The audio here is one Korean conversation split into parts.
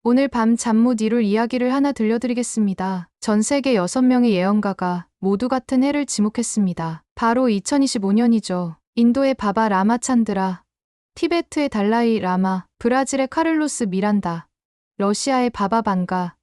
오늘 밤 잠 못 이룰 이야기를 하나 들려드리겠습니다. 전 세계 6명의 예언가가 모두 같은 해를 지목했습니다. 바로 2025년이죠. 인도의 바바 라마찬드라, 티베트의 달라이 라마, 브라질의 카를로스 미란다, 러시아의 바바 반가,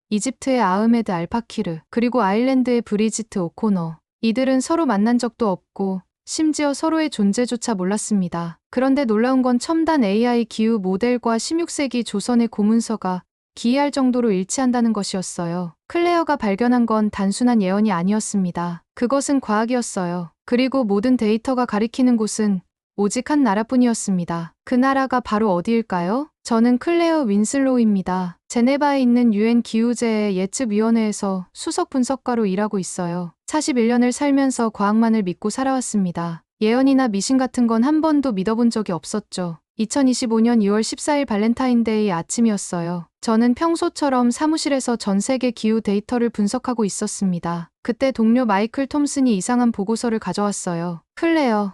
이집트의 아흐메드 알파키르, 그리고 아일랜드의 브리지트 오코너. 이들은 서로 만난 적도 없고 심지어 서로의 존재조차 몰랐습니다. 그런데 놀라운 건 첨단 AI 기후 모델과 16세기 조선의 고문서가 기이할 정도로 일치한다는 것이었어요. 클레어가 발견한 건 단순한 예언이 아니었습니다. 그것은 과학이었어요. 그리고 모든 데이터가 가리키는 곳은 오직 한 나라뿐이었습니다. 그 나라가 바로 어디일까요? 저는 클레어 윈슬로우입니다. 제네바에 있는 유엔 기후재해 예측위원회에서 수석 분석가로 일하고 있어요. 41년을 살면서 과학만을 믿고 살아왔습니다. 예언이나 미신 같은 건 한 번도 믿어본 적이 없었죠. 2025년 2월 14일 발렌타인데이 아침이었어요. 저는 평소처럼 사무실에서 전 세계 기후 데이터를 분석하고 있었습니다. 그때 동료 마이클 톰슨이 이상한 보고서를 가져왔어요. 클레어,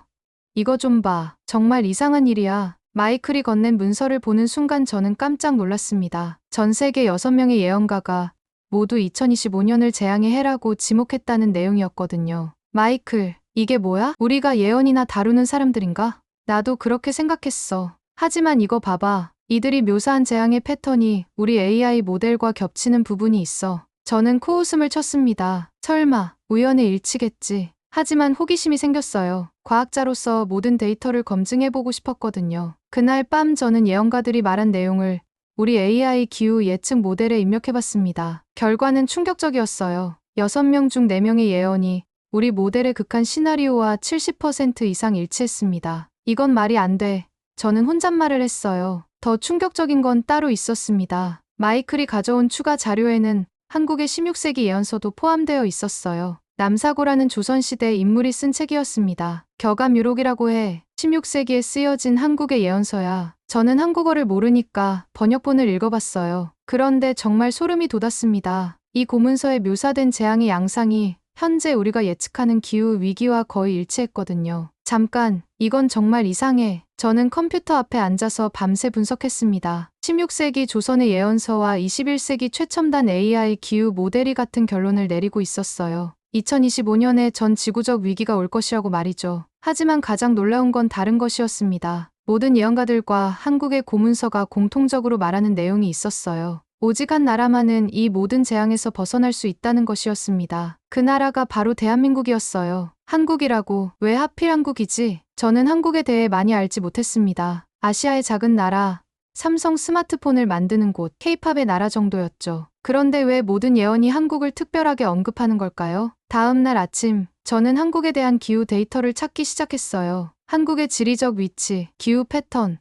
이거 좀 봐. 정말 이상한 일이야. 마이클이 건넨 문서를 보는 순간 저는 깜짝 놀랐습니다. 전 세계 6명의 예언가가 모두 2025년을 재앙의 해라고 지목했다는 내용이었거든요. 마이클, 이게 뭐야? 우리가 예언이나 다루는 사람들인가? 나도 그렇게 생각했어. 하지만 이거 봐봐. 이들이 묘사한 재앙의 패턴이 우리 AI 모델과 겹치는 부분이 있어. 저는 코웃음을 쳤습니다. 설마, 우연의 일치겠지. 하지만 호기심이 생겼어요. 과학자로서 모든 데이터를 검증해보고 싶었거든요. 그날 밤 저는 예언가들이 말한 내용을 우리 AI 기후 예측 모델에 입력해봤습니다. 결과는 충격적이었어요. 6명 중 4명의 예언이 우리 모델의 극한 시나리오와 70% 이상 일치했습니다. 이건 말이 안 돼. 저는 혼잣말을 했어요. 더 충격적인 건 따로 있었습니다. 마이클이 가져온 추가 자료에는 한국의 16세기 예언서도 포함되어 있었어요. 남사고라는 조선시대 인물이 쓴 책이었습니다. 격암유록이라고 해. 16세기에 쓰여진 한국의 예언서야. 저는 한국어를 모르니까 번역본을 읽어봤어요. 그런데 정말 소름이 돋았습니다. 이 고문서에 묘사된 재앙의 양상이 현재 우리가 예측하는 기후 위기와 거의 일치했거든요. 잠깐, 이건 정말 이상해. 저는 컴퓨터 앞에 앉아서 밤새 분석했습니다. 16세기 조선의 예언서와 21세기 최첨단 AI 기후 모델이 같은 결론을 내리고 있었어요. 2025년에 전 지구적 위기가 올 것이라고 말이죠. 하지만 가장 놀라운 건 다른 것이었습니다. 모든 예언가들과 한국의 고문서가 공통적으로 말하는 내용이 있었어요. 오직 한 나라만은 이 모든 재앙에서 벗어날 수 있다는 것이었습니다. 그 나라가 바로 대한민국이었어요. 한국이라고, 왜 하필 한국이지? 저는 한국에 대해 많이 알지 못했습니다. 아시아의 작은 나라, 삼성 스마트폰을 만드는 곳, K-팝의 나라 정도였죠. 그런데 왜 모든 예언이 한국을 특별하게 언급하는 걸까요? 다음 날 아침, 저는 한국에 대한 기후 데이터를 찾기 시작했어요. 한국의 지리적 위치, 기후 패턴,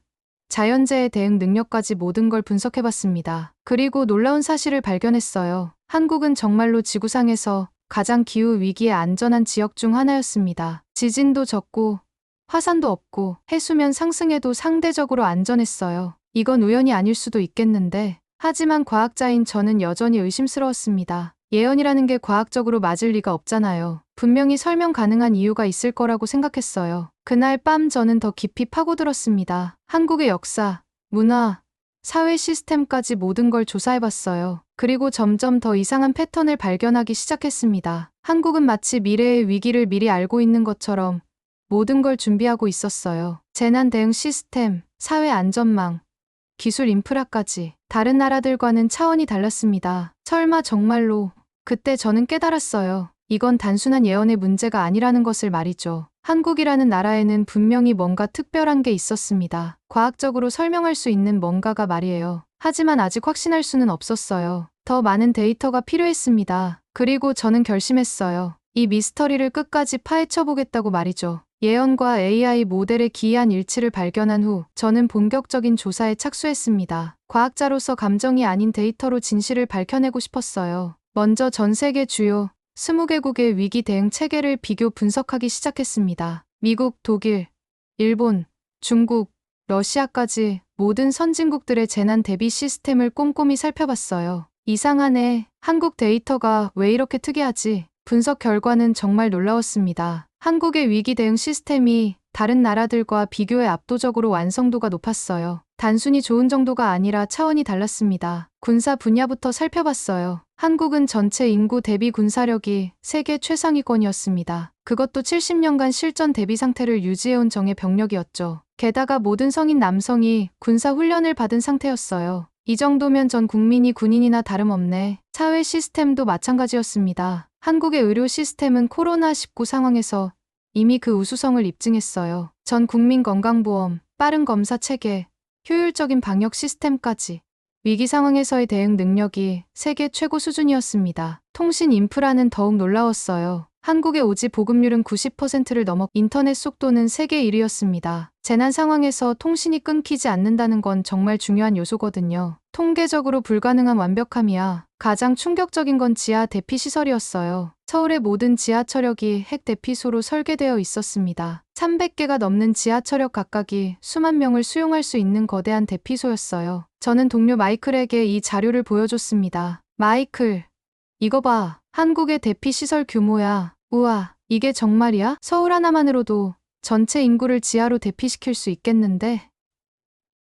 자연재해 대응 능력까지 모든 걸 분석해봤습니다. 그리고 놀라운 사실을 발견했어요. 한국은 정말로 지구상에서 가장 기후 위기에 안전한 지역 중 하나였습니다. 지진도 적고 화산도 없고 해수면 상승에도 상대적으로 안전했어요. 이건 우연이 아닐 수도 있겠는데, 하지만 과학자인 저는 여전히 의심스러웠습니다. 예언이라는 게 과학적으로 맞을 리가 없잖아요. 분명히 설명 가능한 이유가 있을 거라고 생각했어요. 그날 밤 저는 더 깊이 파고들었습니다. 한국의 역사, 문화, 사회 시스템까지 모든 걸 조사해봤어요. 그리고 점점 더 이상한 패턴을 발견하기 시작했습니다. 한국은 마치 미래의 위기를 미리 알고 있는 것처럼 모든 걸 준비하고 있었어요. 재난 대응 시스템, 사회 안전망, 기술 인프라까지. 다른 나라들과는 차원이 달랐습니다. 설마 정말로. 그때 저는 깨달았어요. 이건 단순한 예언의 문제가 아니라는 것을 말이죠. 한국이라는 나라에는 분명히 뭔가 특별한 게 있었습니다. 과학적으로 설명할 수 있는 뭔가가 말이에요. 하지만 아직 확신할 수는 없었어요. 더 많은 데이터가 필요했습니다. 그리고 저는 결심했어요. 이 미스터리를 끝까지 파헤쳐보겠다고 말이죠. 예언과 AI 모델의 기이한 일치를 발견한 후 저는 본격적인 조사에 착수했습니다. 과학자로서 감정이 아닌 데이터로 진실을 밝혀내고 싶었어요. 먼저 전 세계 주요 20개국의 위기 대응 체계를 비교 분석하기 시작했습니다. 미국, 독일, 일본, 중국, 러시아까지 모든 선진국들의 재난 대비 시스템을 꼼꼼히 살펴봤어요. 이상하네. 한국 데이터가 왜 이렇게 특이하지? 분석 결과는 정말 놀라웠습니다. 한국의 위기 대응 시스템이 다른 나라들과 비교해 압도적으로 완성도가 높았어요. 단순히 좋은 정도가 아니라 차원이 달랐습니다. 군사 분야부터 살펴봤어요. 한국은 전체 인구 대비 군사력이 세계 최상위권이었습니다. 그것도 70년간 실전 대비 상태를 유지해온 정예 병력이었죠. 게다가 모든 성인 남성이 군사 훈련을 받은 상태였어요. 이 정도면 전 국민이 군인이나 다름없네. 사회 시스템도 마찬가지였습니다. 한국의 의료 시스템은 코로나19 상황에서 이미 그 우수성을 입증했어요. 전 국민 건강보험, 빠른 검사 체계, 효율적인 방역 시스템까지 위기 상황에서의 대응 능력이 세계 최고 수준이었습니다. 통신 인프라는 더욱 놀라웠어요. 한국의 오지 보급률은 90%를 넘어 인터넷 속도는 세계 1위였습니다. 재난 상황에서 통신이 끊기지 않는다는 건 정말 중요한 요소거든요. 통계적으로 불가능한 완벽함이야. 가장 충격적인 건 지하 대피 시설이었어요. 서울의 모든 지하철역이 핵 대피소로 설계되어 있었습니다. 300개가 넘는 지하철역 각각이 수만 명을 수용할 수 있는 거대한 대피소였어요. 저는 동료 마이클에게 이 자료를 보여줬습니다. 마이클, 이거 봐. 한국의 대피 시설 규모야. 우와, 이게 정말이야? 서울 하나만으로도 전체 인구를 지하로 대피시킬 수 있겠는데?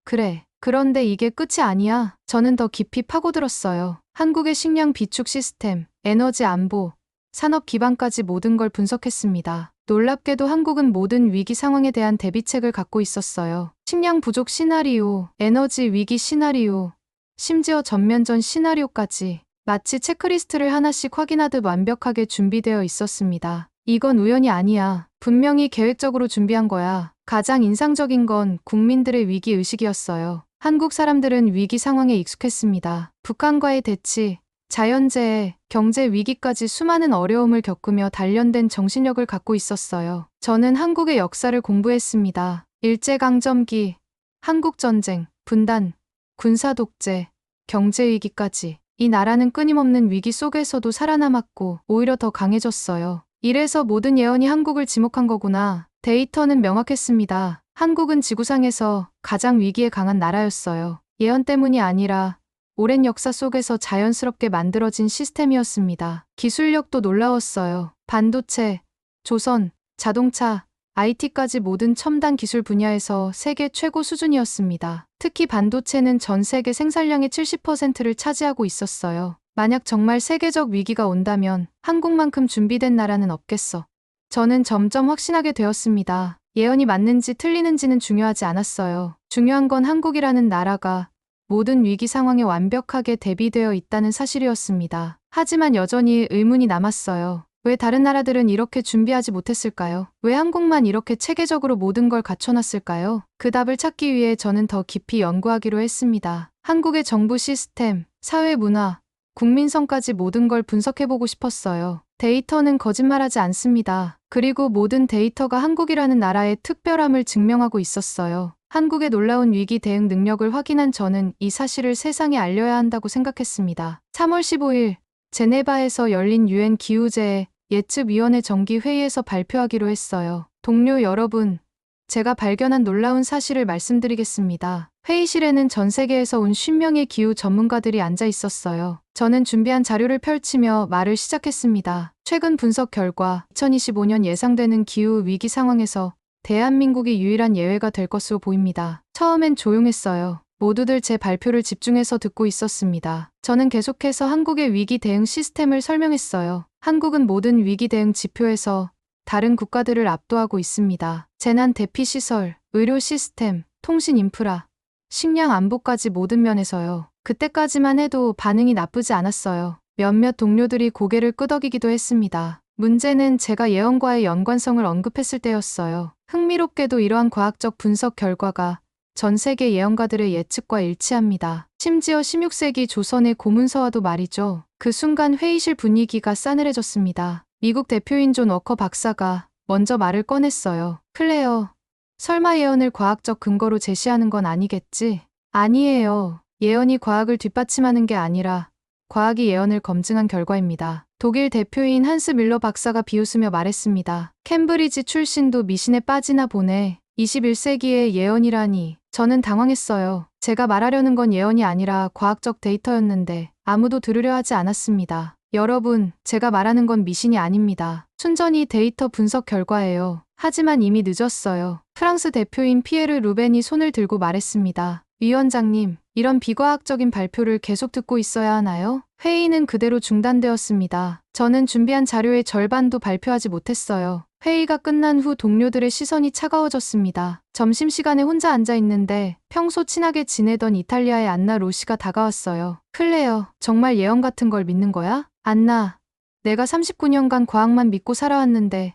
그래. 그런데 이게 끝이 아니야. 저는 더 깊이 파고들었어요. 한국의 식량 비축 시스템, 에너지 안보, 산업 기반까지 모든 걸 분석했습니다. 놀랍게도 한국은 모든 위기 상황에 대한 대비책을 갖고 있었어요. 식량 부족 시나리오, 에너지 위기 시나리오, 심지어 전면전 시나리오까지 마치 체크리스트를 하나씩 확인하듯 완벽하게 준비되어 있었습니다. 이건 우연이 아니야. 분명히 계획적으로 준비한 거야. 가장 인상적인 건 국민들의 위기의식이었어요. 한국 사람들은 위기 상황에 익숙했습니다. 북한과의 대치, 자연재해, 경제 위기까지 수많은 어려움을 겪으며 단련된 정신력을 갖고 있었어요. 저는 한국의 역사를 공부했습니다. 일제강점기, 한국전쟁, 분단, 군사독재, 경제위기까지. 이 나라는 끊임없는 위기 속에서도 살아남았고 오히려 더 강해졌어요. 이래서 모든 예언이 한국을 지목한 거구나. 데이터는 명확했습니다. 한국은 지구상에서 가장 위기에 강한 나라였어요. 예언 때문이 아니라 오랜 역사 속에서 자연스럽게 만들어진 시스템이었습니다. 기술력도 놀라웠어요. 반도체, 조선, 자동차, IT까지 모든 첨단 기술 분야에서 세계 최고 수준이었습니다. 특히 반도체는 전 세계 생산량의 70%를 차지하고 있었어요. 만약 정말 세계적 위기가 온다면 한국만큼 준비된 나라는 없겠어. 저는 점점 확신하게 되었습니다. 예언이 맞는지 틀리는지는 중요하지 않았어요. 중요한 건 한국이라는 나라가 모든 위기 상황에 완벽하게 대비되어 있다는 사실이었습니다. 하지만 여전히 의문이 남았어요. 왜 다른 나라들은 이렇게 준비하지 못했을까요? 왜 한국만 이렇게 체계적으로 모든 걸 갖춰놨을까요? 그 답을 찾기 위해 저는 더 깊이 연구하기로 했습니다. 한국의 정부 시스템, 사회 문화, 국민성까지 모든 걸 분석해보고 싶었어요. 데이터는 거짓말하지 않습니다. 그리고 모든 데이터가 한국이라는 나라의 특별함을 증명하고 있었어요. 한국의 놀라운 위기 대응 능력을 확인한 저는 이 사실을 세상에 알려야 한다고 생각했습니다. 3월 15일 제네바에서 열린 유엔 기후재해 예측위원회 정기회의에서 발표하기로 했어요. 동료 여러분, 제가 발견한 놀라운 사실을 말씀드리겠습니다. 회의실에는 전 세계에서 온 50명의 기후 전문가들이 앉아 있었어요. 저는 준비한 자료를 펼치며 말을 시작했습니다. 최근 분석 결과 2025년 예상되는 기후 위기 상황에서 대한민국이 유일한 예외가 될 것으로 보입니다. 처음엔 조용했어요. 모두들 제 발표를 집중해서 듣고 있었습니다. 저는 계속해서 한국의 위기 대응 시스템을 설명했어요. 한국은 모든 위기 대응 지표에서 다른 국가들을 압도하고 있습니다. 재난 대피 시설, 의료 시스템, 통신 인프라, 식량 안보까지 모든 면에서요. 그때까지만 해도 반응이 나쁘지 않았어요. 몇몇 동료들이 고개를 끄덕이기도 했습니다. 문제는 제가 예언과의 연관성을 언급했을 때였어요. 흥미롭게도 이러한 과학적 분석 결과가 전 세계 예언가들의 예측과 일치합니다. 심지어 16세기 조선의 고문서와도 말이죠. 그 순간 회의실 분위기가 싸늘해졌습니다. 미국 대표인 존 워커 박사가 먼저 말을 꺼냈어요. 클레어, 설마 예언을 과학적 근거로 제시하는 건 아니겠지? 아니에요. 예언이 과학을 뒷받침하는 게 아니라 과학이 예언을 검증한 결과입니다. 독일 대표인 한스 밀러 박사가 비웃으며 말했습니다. 캠브리지 출신도 미신에 빠지나 보네. 21세기의 예언이라니. 저는 당황했어요. 제가 말하려는 건 예언이 아니라 과학적 데이터였는데 아무도 들으려 하지 않았습니다. 여러분, 제가 말하는 건 미신이 아닙니다. 순전히 데이터 분석 결과예요. 하지만 이미 늦었어요. 프랑스 대표인 피에르 루벤이 손을 들고 말했습니다. 위원장님, 이런 비과학적인 발표를 계속 듣고 있어야 하나요? 회의는 그대로 중단되었습니다. 저는 준비한 자료의 절반도 발표하지 못했어요. 회의가 끝난 후 동료들의 시선이 차가워졌습니다. 점심시간에 혼자 앉아 있는데 평소 친하게 지내던 이탈리아의 안나 로시가 다가왔어요. 클레어, 정말 예언 같은 걸 믿는 거야? 안나, 내가 39년간 과학만 믿고 살아왔는데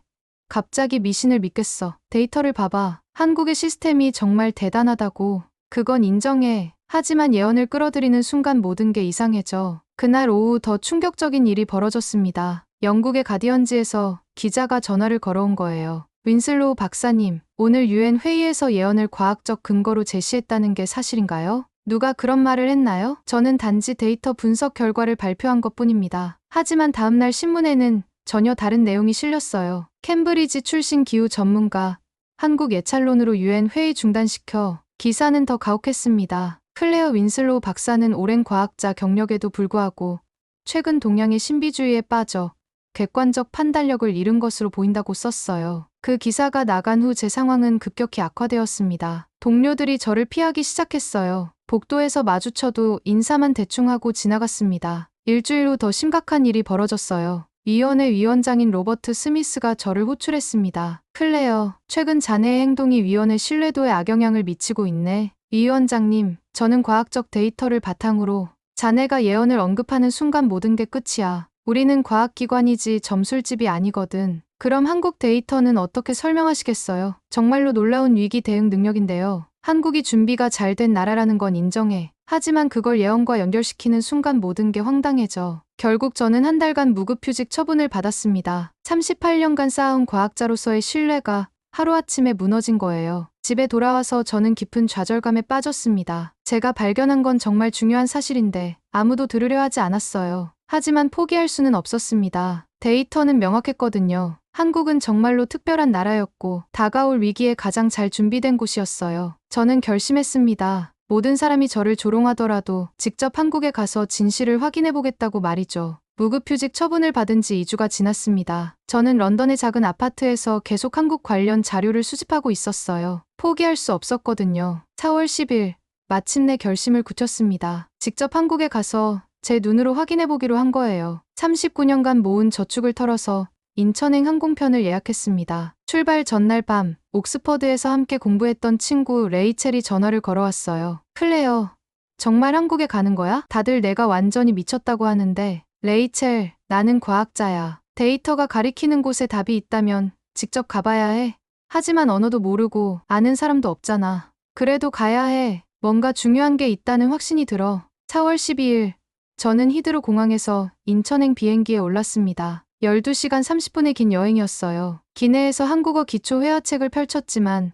갑자기 미신을 믿겠어. 데이터를 봐봐. 한국의 시스템이 정말 대단하다고. 그건 인정해. 하지만 예언을 끌어들이는 순간 모든 게 이상해져. 그날 오후 더 충격적인 일이 벌어졌습니다. 영국의 가디언지에서 기자가 전화를 걸어온 거예요. 윈슬로우 박사님, 오늘 UN 회의에서 예언을 과학적 근거로 제시했다는 게 사실인가요? 누가 그런 말을 했나요? 저는 단지 데이터 분석 결과를 발표한 것뿐입니다. 하지만 다음날 신문에는 전혀 다른 내용이 실렸어요. 캠브리지 출신 기후 전문가, 한국 예찰론으로 UN 회의 중단시켜. 기사는 더 가혹했습니다. 클레어 윈슬로우 박사는 오랜 과학자 경력에도 불구하고 최근 동양의 신비주의에 빠져 객관적 판단력을 잃은 것으로 보인다고 썼어요. 그 기사가 나간 후 제 상황은 급격히 악화되었습니다. 동료들이 저를 피하기 시작했어요. 복도에서 마주쳐도 인사만 대충 하고 지나갔습니다. 일주일 후 더 심각한 일이 벌어졌어요. 위원회 위원장인 로버트 스미스가 저를 호출했습니다. 클레어, 최근 자네의 행동이 위원회 신뢰도에 악영향을 미치고 있네. 위원장님, 저는 과학적 데이터를 바탕으로 자네가 예언을 언급하는 순간 모든 게 끝이야. 우리는 과학기관이지 점술집이 아니거든. 그럼 한국 데이터는 어떻게 설명하시겠어요? 정말로 놀라운 위기 대응 능력인데요. 한국이 준비가 잘 된 나라라는 건 인정해. 하지만 그걸 예언과 연결시키는 순간 모든 게 황당해져. 결국 저는 한 달간 무급휴직 처분을 받았습니다. 38년간 쌓아온 과학자로서의 신뢰가 하루아침에 무너진 거예요. 집에 돌아와서 저는 깊은 좌절감에 빠졌습니다. 제가 발견한 건 정말 중요한 사실인데 아무도 들으려 하지 않았어요. 하지만 포기할 수는 없었습니다. 데이터는 명확했거든요. 한국은 정말로 특별한 나라였고 다가올 위기에 가장 잘 준비된 곳이었어요. 저는 결심했습니다. 모든 사람이 저를 조롱하더라도 직접 한국에 가서 진실을 확인해보겠다고 말이죠. 무급휴직 처분을 받은 지 2주가 지났습니다. 저는 런던의 작은 아파트에서 계속 한국 관련 자료를 수집하고 있었어요. 포기할 수 없었거든요. 4월 10일, 마침내 결심을 굳혔습니다. 직접 한국에 가서 제 눈으로 확인해보기로 한 거예요. 39년간 모은 저축을 털어서 인천행 항공편을 예약했습니다. 출발 전날 밤, 옥스퍼드에서 함께 공부했던 친구 레이첼이 전화를 걸어왔어요. 클레어, 정말 한국에 가는 거야? 다들 내가 완전히 미쳤다고 하는데. 레이첼, 나는 과학자야. 데이터가 가리키는 곳에 답이 있다면 직접 가봐야 해. 하지만 언어도 모르고 아는 사람도 없잖아. 그래도 가야 해. 뭔가 중요한 게 있다는 확신이 들어. 4월 12일, 저는 히드로 공항에서 인천행 비행기에 올랐습니다. 12시간 30분의 긴 여행이었어요. 기내에서 한국어 기초 회화책을 펼쳤지만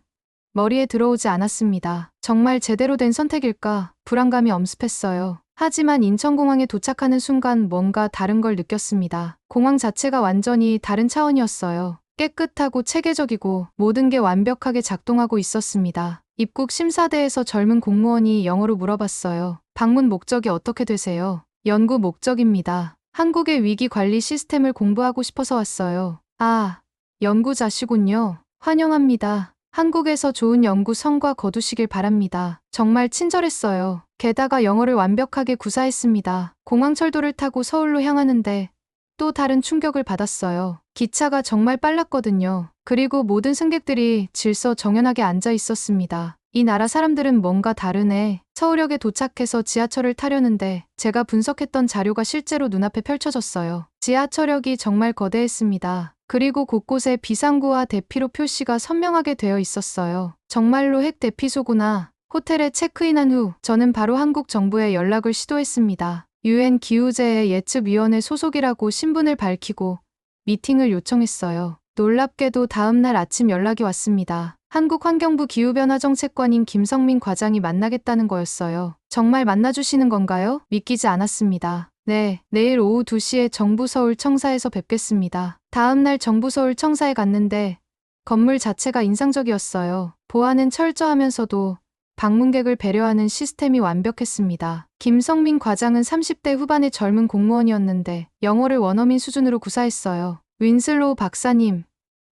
머리에 들어오지 않았습니다. 정말 제대로 된 선택일까? 불안감이 엄습했어요. 하지만 인천공항에 도착하는 순간 뭔가 다른 걸 느꼈습니다. 공항 자체가 완전히 다른 차원이었어요. 깨끗하고 체계적이고 모든 게 완벽하게 작동하고 있었습니다. 입국 심사대에서 젊은 공무원이 영어로 물어봤어요. 방문 목적이 어떻게 되세요? 연구 목적입니다. 한국의 위기 관리 시스템을 공부하고 싶어서 왔어요. 아, 연구자시군요. 환영합니다. 한국에서 좋은 연구 성과 거두시길 바랍니다. 정말 친절했어요. 게다가 영어를 완벽하게 구사했습니다. 공항철도를 타고 서울로 향하는데 또 다른 충격을 받았어요. 기차가 정말 빨랐거든요. 그리고 모든 승객들이 질서정연하게 앉아 있었습니다. 이 나라 사람들은 뭔가 다르네. 서울역에 도착해서 지하철을 타려는데 제가 분석했던 자료가 실제로 눈앞에 펼쳐졌어요. 지하철역이 정말 거대했습니다. 그리고 곳곳에 비상구와 대피로 표시가 선명하게 되어 있었어요. 정말로 핵 대피소구나. 호텔에 체크인한 후 저는 바로 한국 정부에 연락을 시도했습니다. UN 기후재해 예측위원회 소속이라고 신분을 밝히고 미팅을 요청했어요. 놀랍게도 다음날 아침 연락이 왔습니다. 한국환경부 기후변화정책관인 김성민 과장이 만나겠다는 거였어요. 정말 만나주시는 건가요? 믿기지 않았습니다. 네, 내일 오후 2시에 정부 서울 청사에서 뵙겠습니다. 다음날 정부 서울 청사에 갔는데 건물 자체가 인상적이었어요. 보안은 철저하면서도 방문객을 배려하는 시스템이 완벽했습니다. 김성민 과장은 30대 후반의 젊은 공무원이었는데 영어를 원어민 수준으로 구사했어요. 윈슬로우 박사님,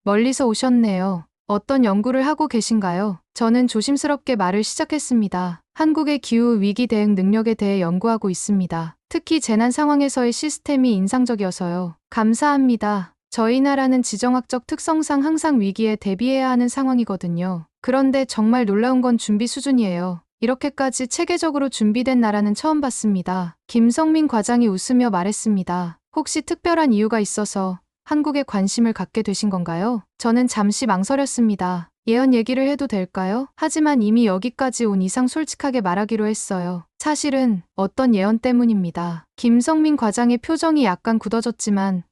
멀리서 오셨네요. 어떤 연구를 하고 계신가요? 저는 조심스럽게 말을 시작했습니다. 한국의 기후 위기 대응 능력에 대해 연구하고 있습니다. 특히 재난 상황에서의 시스템이 인상적이어서요. 감사합니다. 저희 나라는 지정학적 특성상 항상 위기에 대비해야 하는 상황이거든요. 그런데 정말 놀라운 건 준비 수준이에요. 이렇게까지 체계적으로 준비된 나라는 처음 봤습니다. 김성민 과장이 웃으며 말했습니다. 혹시 특별한 이유가 있어서 한국에 관심을 갖게 되신 건가요? 저는 잠시 망설였습니다. 예언 얘기를 해도 될까요? 하지만 이미 여기까지 온 이상 솔직하게 말하기로 했어요. 사실은 어떤 예언 때문입니다. 김성민 과장의 표정이 약간 굳어졌지만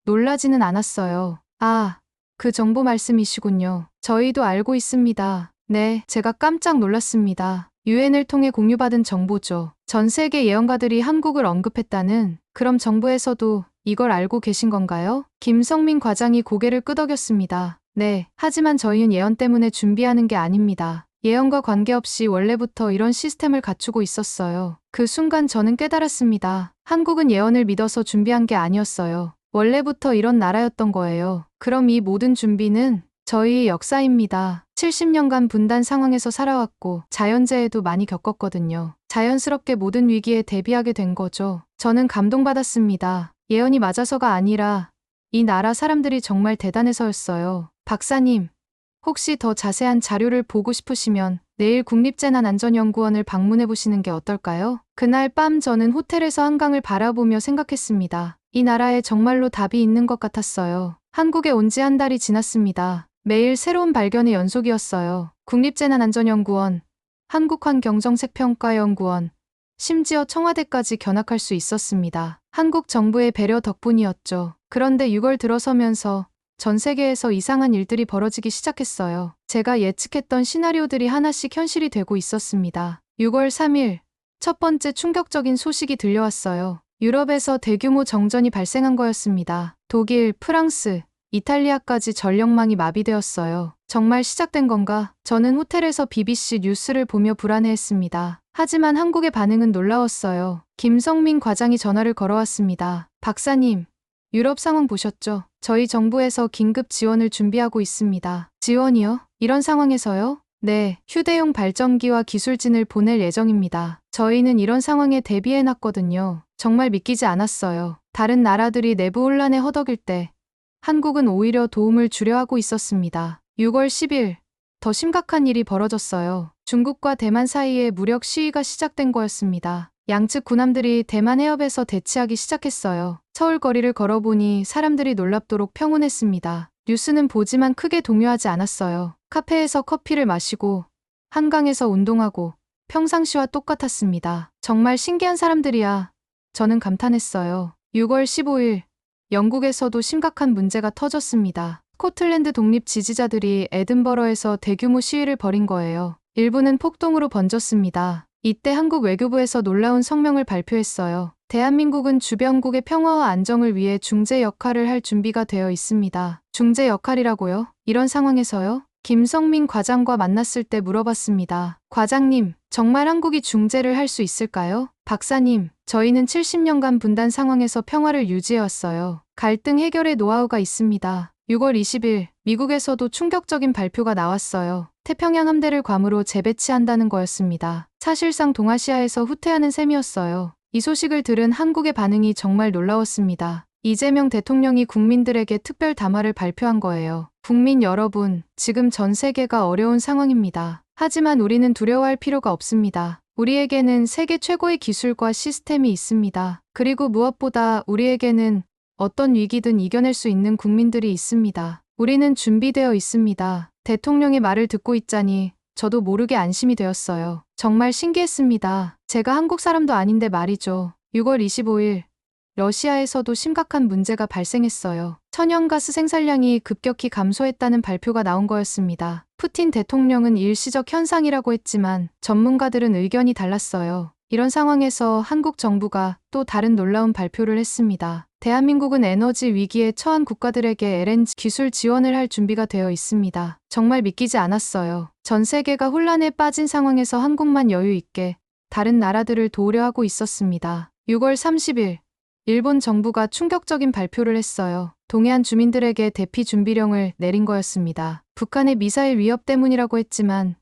놀라지는 않았어요. 아, 그 정보 말씀이시군요. 저희도 알고 있습니다. 네, 제가 깜짝 놀랐습니다. 유엔을 통해 공유받은 정보죠. 전 세계 예언가들이 한국을 언급했다는. 그럼 정부에서도 이걸 알고 계신 건가요? 김성민 과장이 고개를 끄덕였습니다. 네, 하지만 저희는 예언 때문에 준비하는 게 아닙니다. 예언과 관계없이 원래부터 이런 시스템을 갖추고 있었어요. 그 순간 저는 깨달았습니다. 한국은 예언을 믿어서 준비한 게 아니었어요. 원래부터 이런 나라였던 거예요. 그럼 이 모든 준비는 저희의 역사입니다. 70년간 분단 상황에서 살아왔고 자연재해도 많이 겪었거든요. 자연스럽게 모든 위기에 대비하게 된 거죠. 저는 감동받았습니다. 예언이 맞아서가 아니라 이 나라 사람들이 정말 대단해서였어요. 박사님, 혹시 더 자세한 자료를 보고 싶으시면 내일 국립재난안전연구원을 방문해 보시는 게 어떨까요? 그날 밤 저는 호텔에서 한강을 바라보며 생각했습니다. 이 나라에 정말로 답이 있는 것 같았어요. 한국에 온 지 한 달이 지났습니다. 매일 새로운 발견의 연속이었어요. 국립재난안전연구원, 한국환경정책평가연구원, 심지어 청와대까지 견학할 수 있었습니다. 한국 정부의 배려 덕분이었죠. 그런데 6월 들어서면서 전 세계에서 이상한 일들이 벌어지기 시작했어요. 제가 예측했던 시나리오들이 하나씩 현실이 되고 있었습니다. 6월 3일, 첫 번째 충격적인 소식이 들려왔어요. 유럽에서 대규모 정전이 발생한 거였습니다. 독일, 프랑스, 이탈리아까지 전력망이 마비되었어요. 정말 시작된 건가? 저는 호텔에서 BBC 뉴스를 보며 불안해했습니다. 하지만 한국의 반응은 놀라웠어요. 김성민 과장이 전화를 걸어왔습니다. 박사님, 유럽 상황 보셨죠? 저희 정부에서 긴급 지원을 준비하고 있습니다. 지원이요? 이런 상황에서요? 네, 휴대용 발전기와 기술진을 보낼 예정입니다. 저희는 이런 상황에 대비해놨거든요. 정말 믿기지 않았어요. 다른 나라들이 내부 혼란에 허덕일 때 한국은 오히려 도움을 주려 하고 있었습니다. 6월 10일, 더 심각한 일이 벌어졌어요. 중국과 대만 사이에 무력 시위가 시작된 거였습니다. 양측 군함들이 대만 해협에서 대치하기 시작했어요. 서울 거리를 걸어보니 사람들이 놀랍도록 평온했습니다. 뉴스는 보지만 크게 동요하지 않았어요. 카페에서 커피를 마시고 한강에서 운동하고 평상시와 똑같았습니다. 정말 신기한 사람들이야. 저는 감탄했어요. 6월 15일, 영국에서도 심각한 문제가 터졌습니다. 스코틀랜드 독립 지지자들이 에든버러에서 대규모 시위를 벌인 거예요. 일부는 폭동으로 번졌습니다. 이때 한국 외교부에서 놀라운 성명을 발표했어요. 대한민국은 주변국의 평화와 안정을 위해 중재 역할을 할 준비가 되어 있습니다. 중재 역할이라고요? 이런 상황에서요? 김성민 과장과 만났을 때 물어봤습니다. 과장님, 정말 한국이 중재를 할 수 있을까요? 박사님, 저희는 70년간 분단 상황에서 평화를 유지해왔어요. 갈등 해결의 노하우가 있습니다. 6월 20일, 미국에서도 충격적인 발표가 나왔어요. 태평양 함대를 괌으로 재배치한다는 거였습니다. 사실상 동아시아에서 후퇴하는 셈이었어요. 이 소식을 들은 한국의 반응이 정말 놀라웠습니다. 이재명 대통령이 국민들에게 특별 담화를 발표한 거예요. 국민 여러분, 지금 전 세계가 어려운 상황입니다. 하지만 우리는 두려워할 필요가 없습니다. 우리에게는 세계 최고의 기술과 시스템이 있습니다. 그리고 무엇보다 우리에게는 어떤 위기든 이겨낼 수 있는 국민들이 있습니다. 우리는 준비되어 있습니다. 대통령의 말을 듣고 있자니 저도 모르게 안심이 되었어요. 정말 신기했습니다. 제가 한국 사람도 아닌데 말이죠. 6월 25일, 러시아에서도 심각한 문제가 발생했어요. 천연가스 생산량이 급격히 감소했다는 발표가 나온 거였습니다. 푸틴 대통령은 일시적 현상이라고 했지만 전문가들은 의견이 달랐어요. 이런 상황에서 한국 정부가 또 다른 놀라운 발표를 했습니다. 대한민국은 에너지 위기에 처한 국가들에게 LNG 기술 지원을 할 준비가 되어 있습니다. 정말 믿기지 않았어요. 전 세계가 혼란에 빠진 상황에서 한국만 여유 있게 다른 나라들을 도우려 하고 있었습니다. 6월 30일, 일본 정부가 충격적인 발표를 했어요. 동해안 주민들에게 대피 준비령을 내린 거였습니다. 북한의 미사일 위협 때문이라고 했지만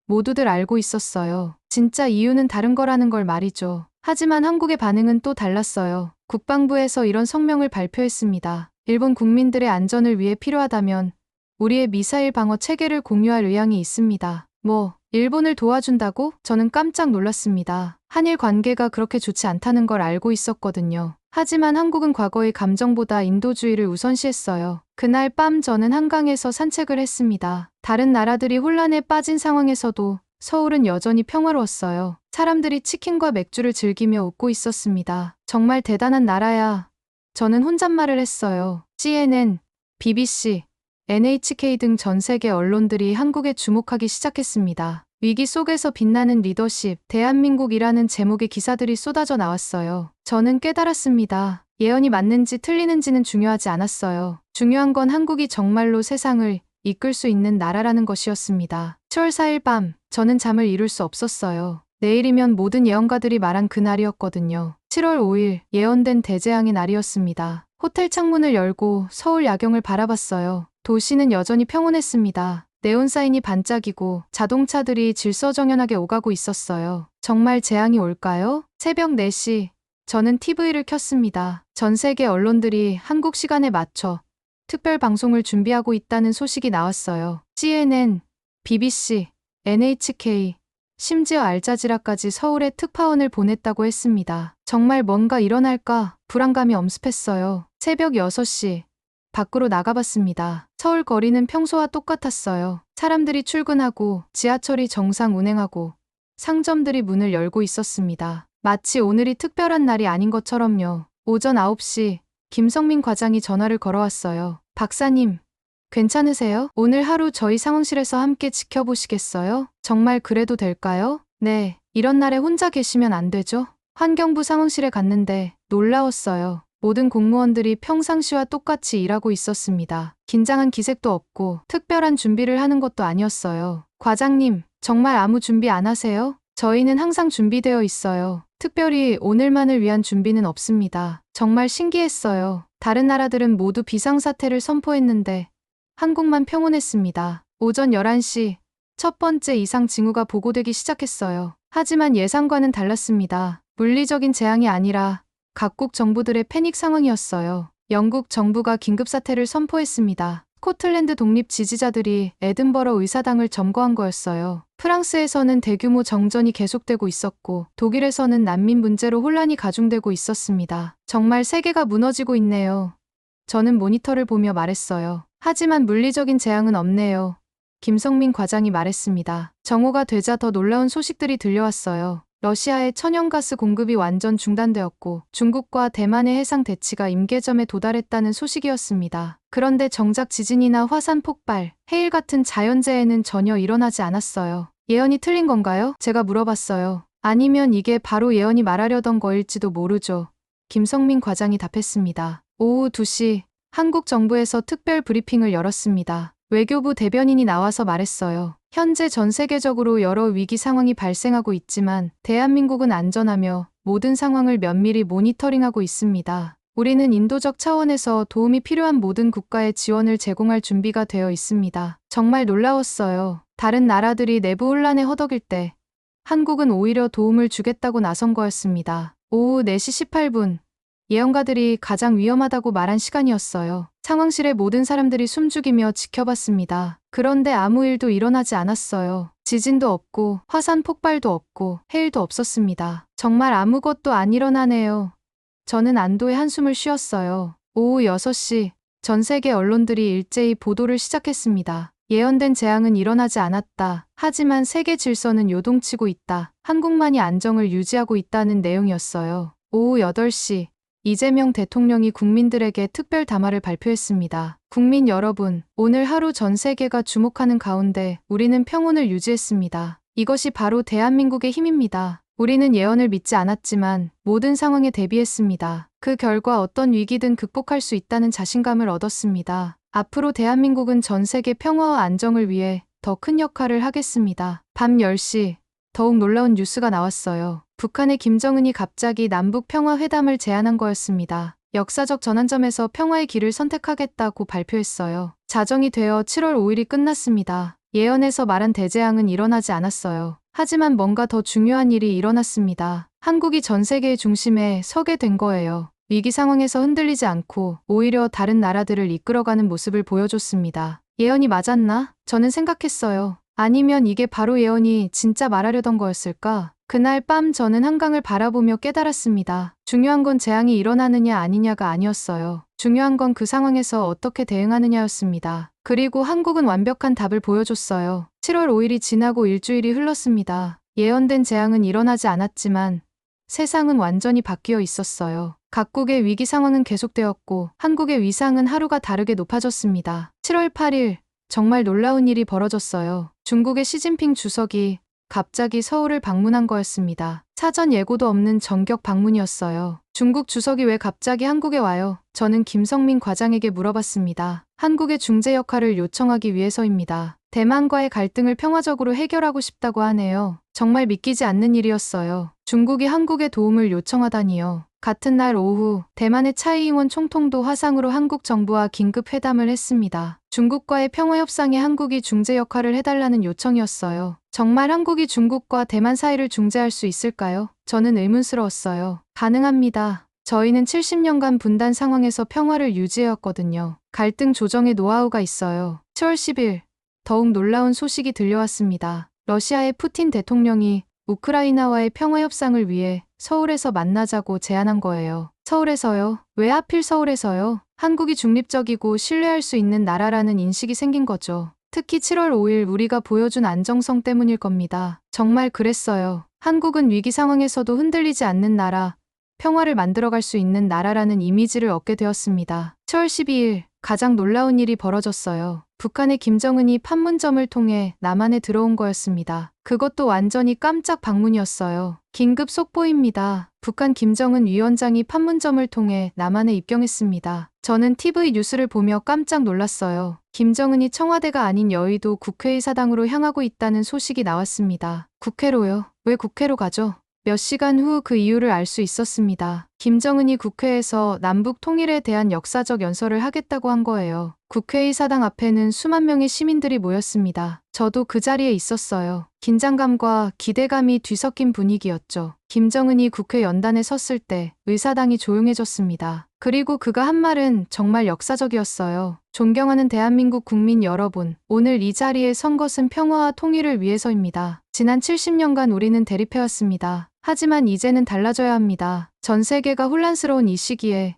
모두들 알고 있었어요. 진짜 이유는 다른 거라는 걸 말이죠. 하지만 한국의 반응은 또 달랐어요. 국방부에서 이런 성명을 발표했습니다. 일본 국민들의 안전을 위해 필요하다면 우리의 미사일 방어 체계를 공유할 의향이 있습니다. 일본을 도와준다고? 저는 깜짝 놀랐습니다. 한일 관계가 그렇게 좋지 않다는 걸 알고 있었거든요. 하지만 한국은 과거의 감정보다 인도주의를 우선시했어요. 그날 밤 저는 한강에서 산책을 했습니다. 다른 나라들이 혼란에 빠진 상황에서도 서울은 여전히 평화로웠어요. 사람들이 치킨과 맥주를 즐기며 웃고 있었습니다. 정말 대단한 나라야. 저는 혼잣말을 했어요. CNN, BBC, NHK 등 전 세계 언론들이 한국에 주목하기 시작했습니다. 위기 속에서 빛나는 리더십, 대한민국이라는 제목의 기사들이 쏟아져 나왔어요. 저는 깨달았습니다. 예언이 맞는지 틀리는지는 중요하지 않았어요. 중요한 건 한국이 정말로 세상을 이끌 수 있는 나라라는 것이었습니다. 7월 4일 밤, 저는 잠을 이룰 수 없었어요. 내일이면 모든 예언가들이 말한 그날이었거든요. 7월 5일, 예언된 대재앙의 날이었습니다. 호텔 창문을 열고 서울 야경을 바라봤어요. 도시는 여전히 평온했습니다. 네온사인이 반짝이고 자동차들이 질서정연하게 오가고 있었어요. 정말 재앙이 올까요? 새벽 4시, 저는 TV를 켰습니다. 전 세계 언론들이 한국 시간에 맞춰 특별 방송을 준비하고 있다는 소식이 나왔어요. CNN, BBC, NHK, 심지어 알자지라까지 서울에 특파원을 보냈다고 했습니다. 정말 뭔가 일어날까 불안감이 엄습했어요. 새벽 6시, 밖으로 나가봤습니다. 서울 거리는 평소와 똑같았어요. 사람들이 출근하고 지하철이 정상 운행하고 상점들이 문을 열고 있었습니다. 마치 오늘이 특별한 날이 아닌 것처럼요. 오전 9시, 김성민 과장이 전화를 걸어왔어요. 박사님, 괜찮으세요? 오늘 하루 저희 상황실에서 함께 지켜보시겠어요? 정말 그래도 될까요? 네, 이런 날에 혼자 계시면 안 되죠? 환경부 상황실에 갔는데 놀라웠어요. 모든 공무원들이 평상시와 똑같이 일하고 있었습니다. 긴장한 기색도 없고 특별한 준비를 하는 것도 아니었어요. 과장님, 정말 아무 준비 안 하세요? 저희는 항상 준비되어 있어요. 특별히 오늘만을 위한 준비는 없습니다. 정말 신기했어요. 다른 나라들은 모두 비상사태를 선포했는데 한국만 평온했습니다. 오전 11시, 첫 번째 이상 징후가 보고되기 시작했어요. 하지만 예상과는 달랐습니다. 물리적인 재앙이 아니라 각국 정부들의 패닉 상황이었어요. 영국 정부가 긴급사태를 선포했습니다. 스코틀랜드 독립 지지자들이 에든버러 의사당을 점거한 거였어요. 프랑스에서는 대규모 정전이 계속되고 있었고 독일에서는 난민 문제로 혼란이 가중되고 있었습니다. 정말 세계가 무너지고 있네요. 저는 모니터를 보며 말했어요. 하지만 물리적인 재앙은 없네요. 김성민 과장이 말했습니다. 정오가 되자 더 놀라운 소식들이 들려왔어요. 러시아의 천연가스 공급이 완전 중단되었고 중국과 대만의 해상 대치가 임계점에 도달했다는 소식이었습니다. 그런데 정작 지진이나 화산 폭발, 해일 같은 자연재해는 전혀 일어나지 않았어요. 예언이 틀린 건가요? 제가 물어봤어요. 아니면 이게 바로 예언이 말하려던 거일지도 모르죠. 김성민 과장이 답했습니다. 오후 2시, 한국 정부에서 특별 브리핑을 열었습니다. 외교부 대변인이 나와서 말했어요. 현재 전 세계적으로 여러 위기 상황이 발생하고 있지만 대한민국은 안전하며 모든 상황을 면밀히 모니터링하고 있습니다. 우리는 인도적 차원에서 도움이 필요한 모든 국가에 지원을 제공할 준비가 되어 있습니다. 정말 놀라웠어요. 다른 나라들이 내부 혼란에 허덕일 때 한국은 오히려 도움을 주겠다고 나선 거였습니다. 오후 4시 18분, 예언가들이 가장 위험하다고 말한 시간이었어요. 상황실의 모든 사람들이 숨죽이며 지켜봤습니다. 그런데 아무 일도 일어나지 않았어요. 지진도 없고 화산 폭발도 없고 해일도 없었습니다. 정말 아무것도 안 일어나네요. 저는 안도의 한숨을 쉬었어요. 오후 6시, 전 세계 언론들이 일제히 보도를 시작했습니다. 예언된 재앙은 일어나지 않았다. 하지만 세계 질서는 요동치고 있다. 한국만이 안정을 유지하고 있다는 내용이었어요. 오후 8시, 이재명 대통령이 국민들에게 특별 담화를 발표했습니다. 국민 여러분, 오늘 하루 전 세계가 주목하는 가운데 우리는 평온을 유지했습니다. 이것이 바로 대한민국의 힘입니다. 우리는 예언을 믿지 않았지만 모든 상황에 대비했습니다. 그 결과 어떤 위기든 극복할 수 있다는 자신감을 얻었습니다. 앞으로 대한민국은 전 세계 평화와 안정을 위해 더 큰 역할을 하겠습니다. 밤 10시, 더욱 놀라운 뉴스가 나왔어요. 북한의 김정은이 갑자기 남북 평화 회담을 제안한 거였습니다. 역사적 전환점에서 평화의 길을 선택하겠다고 발표했어요. 자정이 되어 7월 5일이 끝났습니다. 예언에서 말한 대재앙은 일어나지 않았어요. 하지만 뭔가 더 중요한 일이 일어났습니다. 한국이 전 세계의 중심에 서게 된 거예요. 위기 상황에서 흔들리지 않고 오히려 다른 나라들을 이끌어가는 모습을 보여줬습니다. 예언이 맞았나? 저는 생각했어요. 아니면 이게 바로 예언이 진짜 말하려던 거였을까? 그날 밤 저는 한강을 바라보며 깨달았습니다. 중요한 건 재앙이 일어나느냐 아니냐가 아니었어요. 중요한 건 그 상황에서 어떻게 대응하느냐였습니다. 그리고 한국은 완벽한 답을 보여줬어요. 7월 5일이 지나고 일주일이 흘렀습니다. 예언된 재앙은 일어나지 않았지만 세상은 완전히 바뀌어 있었어요. 각국의 위기 상황은 계속되었고 한국의 위상은 하루가 다르게 높아졌습니다. 7월 8일, 정말 놀라운 일이 벌어졌어요. 중국의 시진핑 주석이 갑자기 서울을 방문한 거였습니다. 사전 예고도 없는 전격 방문이었어요. 중국 주석이 왜 갑자기 한국에 와요? 저는 김성민 과장에게 물어봤습니다. 한국의 중재 역할을 요청하기 위해서입니다. 대만과의 갈등을 평화적으로 해결하고 싶다고 하네요. 정말 믿기지 않는 일이었어요. 중국이 한국의 도움을 요청하다니요. 같은 날 오후 대만의 차이잉원 총통도 화상으로 한국 정부와 긴급 회담을 했습니다. 중국과의 평화협상에 한국이 중재 역할을 해달라는 요청이었어요. 정말 한국이 중국과 대만 사이를 중재할 수 있을까요? 저는 의문스러웠어요. 가능합니다. 저희는 70년간 분단 상황에서 평화를 유지해왔거든요. 갈등 조정의 노하우가 있어요. 7월 10일, 더욱 놀라운 소식이 들려왔습니다. 러시아의 푸틴 대통령이 우크라이나와의 평화협상을 위해 서울에서 만나자고 제안한 거예요. 서울에서요? 왜 하필 서울에서요? 한국이 중립적이고 신뢰할 수 있는 나라라는 인식이 생긴 거죠. 특히 7월 5일 우리가 보여준 안정성 때문일 겁니다. 정말 그랬어요. 한국은 위기 상황에서도 흔들리지 않는 나라, 평화를 만들어갈 수 있는 나라라는 이미지를 얻게 되었습니다. 7월 12일, 가장 놀라운 일이 벌어졌어요. 북한의 김정은이 판문점을 통해 남한에 들어온 거였습니다. 그것도 완전히 깜짝 방문이었어요. 긴급 속보입니다. 북한 김정은 위원장이 판문점을 통해 남한에 입경했습니다. 저는 TV 뉴스를 보며 깜짝 놀랐어요. 김정은이 청와대가 아닌 여의도 국회의사당으로 향하고 있다는 소식이 나왔습니다. 국회로요? 왜 국회로 가죠? 몇 시간 후 그 이유를 알 수 있었습니다. 김정은이 국회에서 남북 통일에 대한 역사적 연설을 하겠다고 한 거예요. 국회의사당 앞에는 수만 명의 시민들이 모였습니다. 저도 그 자리에 있었어요. 긴장감과 기대감이 뒤섞인 분위기였죠. 김정은이 국회 연단에 섰을 때 의사당이 조용해졌습니다. 그리고 그가 한 말은 정말 역사적이었어요. 존경하는 대한민국 국민 여러분, 오늘 이 자리에 선 것은 평화와 통일을 위해서입니다. 지난 70년간 우리는 대립해왔습니다. 하지만 이제는 달라져야 합니다. 전 세계가 혼란스러운 이 시기에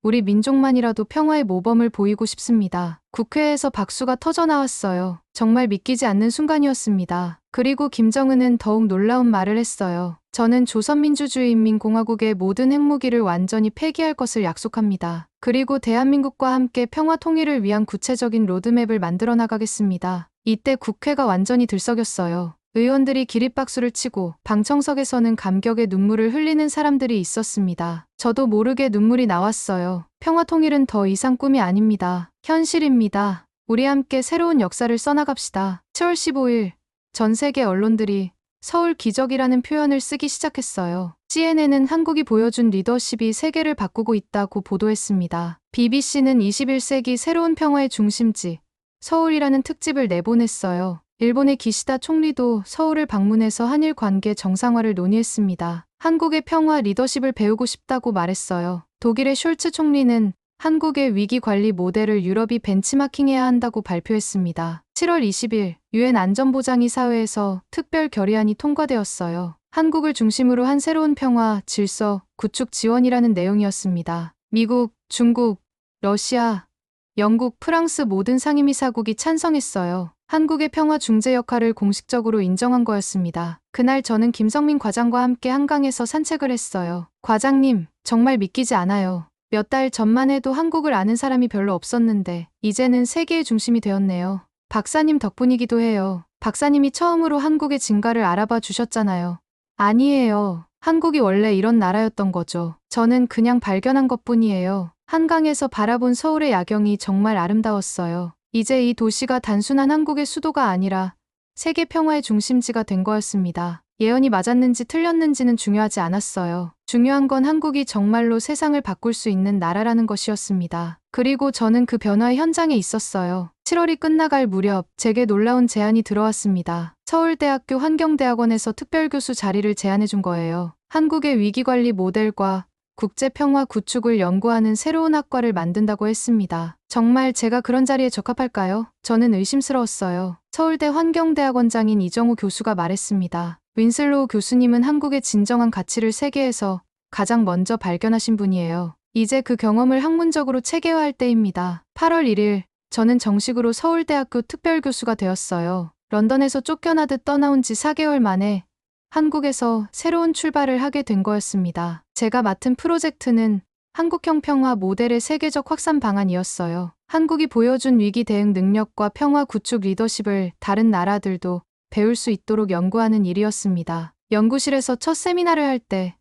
우리 민족만이라도 평화의 모범을 보이고 싶습니다. 국회에서 박수가 터져나왔어요. 정말 믿기지 않는 순간이었습니다. 그리고 김정은은 더욱 놀라운 말을 했어요. 저는 조선민주주의인민공화국의 모든 핵무기를 완전히 폐기할 것을 약속합니다. 그리고 대한민국과 함께 평화 통일을 위한 구체적인 로드맵을 만들어 나가겠습니다. 이때 국회가 완전히 들썩였어요. 의원들이 기립박수를 치고 방청석에서는 감격의 눈물을 흘리는 사람들이 있었습니다. 저도 모르게 눈물이 나왔어요. 평화 통일은 더 이상 꿈이 아닙니다. 현실입니다. 우리 함께 새로운 역사를 써나갑시다. 7월 15일, 전 세계 언론들이 서울 기적이라는 표현을 쓰기 시작했어요. CNN은 한국이 보여준 리더십이 세계를 바꾸고 있다고 보도했습니다. BBC는 21세기 새로운 평화의 중심지, 서울이라는 특집을 내보냈어요. 일본의 기시다 총리도 서울을 방문해서 한일 관계 정상화를 논의했습니다. 한국의 평화 리더십을 배우고 싶다고 말했어요. 독일의 숄츠 총리는 한국의 위기 관리 모델을 유럽이 벤치마킹해야 한다고 발표했습니다. 7월 20일 유엔 안전보장이사회에서 특별 결의안이 통과되었어요. 한국을 중심으로 한 새로운 평화, 질서, 구축 지원이라는 내용이었습니다. 미국, 중국, 러시아, 영국, 프랑스 모든 상임이사국이 찬성했어요. 한국의 평화 중재 역할을 공식적으로 인정한 거였습니다. 그날 저는 김성민 과장과 함께 한강에서 산책을 했어요. 과장님, 정말 믿기지 않아요. 몇 달 전만 해도 한국을 아는 사람이 별로 없었는데 이제는 세계의 중심이 되었네요. 박사님 덕분이기도 해요. 박사님이 처음으로 한국의 진가를 알아봐 주셨잖아요. 아니에요. 한국이 원래 이런 나라였던 거죠. 저는 그냥 발견한 것뿐이에요. 한강에서 바라본 서울의 야경이 정말 아름다웠어요. 이제 이 도시가 단순한 한국의 수도가 아니라 세계 평화의 중심지가 된 거였습니다. 예언이 맞았는지 틀렸는지는 중요하지 않았어요. 중요한 건 한국이 정말로 세상을 바꿀 수 있는 나라라는 것이었습니다. 그리고 저는 그 변화의 현장에 있었어요. 7월이 끝나갈 무렵 제게 놀라운 제안이 들어왔습니다. 서울대학교 환경대학원에서 특별교수 자리를 제안해 준 거예요. 한국의 위기관리 모델과 국제평화 구축을 연구하는 새로운 학과를 만든다고 했습니다. 정말 제가 그런 자리에 적합할까요? 저는 의심스러웠어요. 서울대 환경대학원장인 이정우 교수가 말했습니다. 윈슬로우 교수님은 한국의 진정한 가치를 세계에서 가장 먼저 발견하신 분이에요. 이제 그 경험을 학문적으로 체계화할 때입니다. 8월 1일, 저는 정식으로 서울대학교 특별교수가 되었어요. 런던에서 쫓겨나듯 떠나온 지 4개월 만에 한국에서 새로운 출발을 하게 된 거였습니다. 제가 맡은 프로젝트는 한국형 평화 모델의 세계적 확산 방안이었어요. 한국이 보여준 위기 대응 능력과 평화 구축 리더십을 다른 나라들도 배울 수 있도록 연구하는 일이었습니다. 연구실에서 첫 세미나를 할 때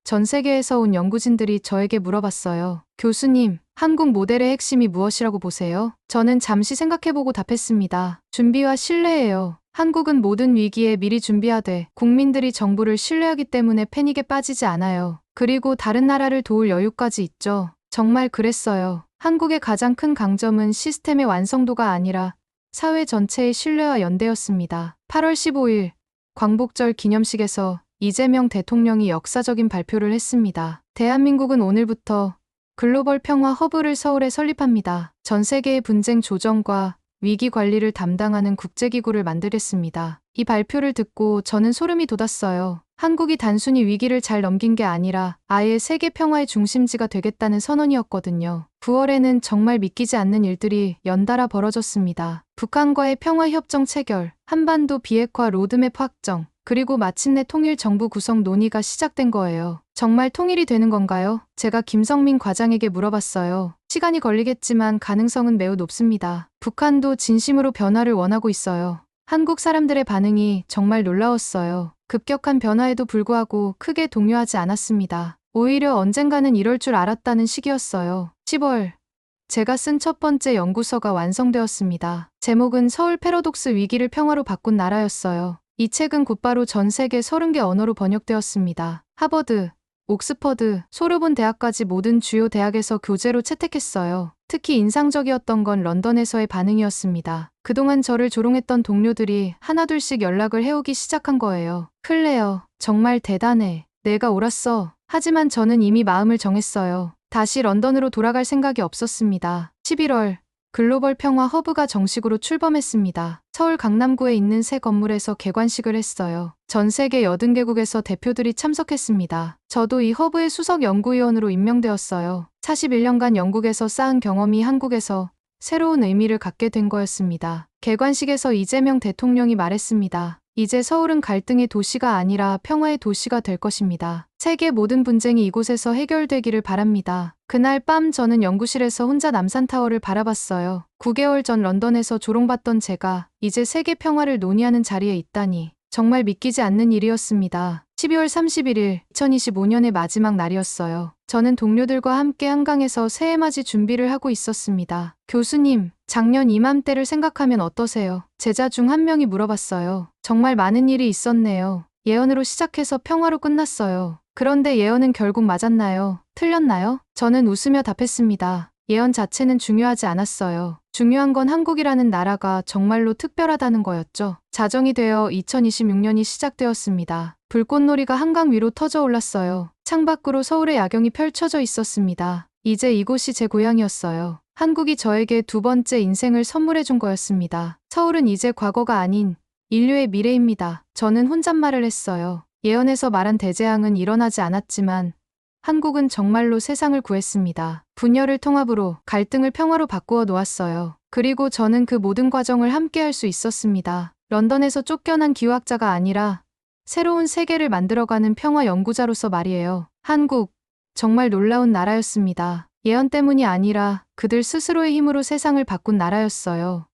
전 세계에서 온 연구진들이 저에게 물어봤어요. 교수님, 한국 모델의 핵심이 무엇이라고 보세요? 저는 잠시 생각해보고 답했습니다. 준비와 신뢰예요. 한국은 모든 위기에 미리 준비하되 국민들이 정부를 신뢰하기 때문에 패닉에 빠지지 않아요. 그리고 다른 나라를 도울 여유까지 있죠. 정말 그랬어요. 한국의 가장 큰 강점은 시스템의 완성도가 아니라 사회 전체의 신뢰와 연대였습니다. 8월 15일 광복절 기념식에서 이재명 대통령이 역사적인 발표를 했습니다. 대한민국은 오늘부터 글로벌 평화 허브를 서울에 설립합니다. 전 세계의 분쟁 조정과 위기 관리를 담당하는 국제기구를 만들겠습니다. 이 발표를 듣고 저는 소름이 돋았어요. 한국이 단순히 위기를 잘 넘긴 게 아니라 아예 세계 평화의 중심지가 되겠다는 선언이었거든요. 9월에는 정말 믿기지 않는 일들이 연달아 벌어졌습니다. 북한과의 평화협정 체결, 한반도 비핵화 로드맵 확정, 그리고 마침내 통일정부 구성 논의가 시작된 거예요. 정말 통일이 되는 건가요? 제가 김성민 과장에게 물어봤어요. 시간이 걸리겠지만 가능성은 매우 높습니다. 북한도 진심으로 변화를 원하고 있어요. 한국 사람들의 반응이 정말 놀라웠어요. 급격한 변화에도 불구하고 크게 동요하지 않았습니다. 오히려 언젠가는 이럴 줄 알았다는 시기였어요. 10월, 제가 쓴 첫 번째 연구서가 완성되었습니다. 제목은 서울 패러독스 위기를 평화로 바꾼 나라였어요. 이 책은 곧바로 전 세계 30개 언어로 번역되었습니다. 하버드, 옥스퍼드, 소르본 대학까지 모든 주요 대학에서 교재로 채택했어요. 특히 인상적이었던 건 런던에서의 반응이었습니다. 그동안 저를 조롱했던 동료들이 하나둘씩 연락을 해오기 시작한 거예요. 클레어, 정말 대단해. 내가 옳았어. 하지만 저는 이미 마음을 정했어요. 다시 런던으로 돌아갈 생각이 없었습니다. 11월, 글로벌 평화 허브가 정식으로 출범했습니다. 서울 강남구에 있는 새 건물에서 개관식을 했어요. 전 세계 80개국에서 대표들이 참석했습니다. 저도 이 허브의 수석 연구위원으로 임명되었어요. 41년간 영국에서 쌓은 경험이 한국에서 새로운 의미를 갖게 된 거였습니다. 개관식에서 이재명 대통령이 말했습니다. 이제 서울은 갈등의 도시가 아니라 평화의 도시가 될 것입니다. 세계 모든 분쟁이 이곳에서 해결되기를 바랍니다. 그날 밤 저는 연구실에서 혼자 남산타워를 바라봤어요. 9개월 전 런던에서 조롱받던 제가 이제 세계 평화를 논의하는 자리에 있다니 정말 믿기지 않는 일이었습니다. 12월 31일 2025년의 마지막 날이었어요. 저는 동료들과 함께 한강에서 새해맞이 준비를 하고 있었습니다. 교수님, 작년 이맘때를 생각하면 어떠세요? 제자 중 한 명이 물어봤어요. 정말 많은 일이 있었네요. 예언으로 시작해서 평화로 끝났어요. 그런데 예언은 결국 맞았나요? 틀렸나요? 저는 웃으며 답했습니다. 예언 자체는 중요하지 않았어요. 중요한 건 한국이라는 나라가 정말로 특별하다는 거였죠. 자정이 되어 2026년이 시작되었습니다. 불꽃놀이가 한강 위로 터져 올랐어요. 창밖으로 서울의 야경이 펼쳐져 있었습니다. 이제 이곳이 제 고향이었어요. 한국이 저에게 두 번째 인생을 선물해 준 거였습니다. 서울은 이제 과거가 아닌 인류의 미래입니다. 저는 혼잣말을 했어요. 예언에서 말한 대재앙은 일어나지 않았지만 한국은 정말로 세상을 구했습니다. 분열을 통합으로, 갈등을 평화로 바꾸어 놓았어요. 그리고 저는 그 모든 과정을 함께 할 수 있었습니다. 런던에서 쫓겨난 기후학자가 아니라 새로운 세계를 만들어가는 평화 연구자로서 말이에요. 한국, 정말 놀라운 나라였습니다. 예언 때문이 아니라 그들 스스로의 힘으로 세상을 바꾼 나라였어요.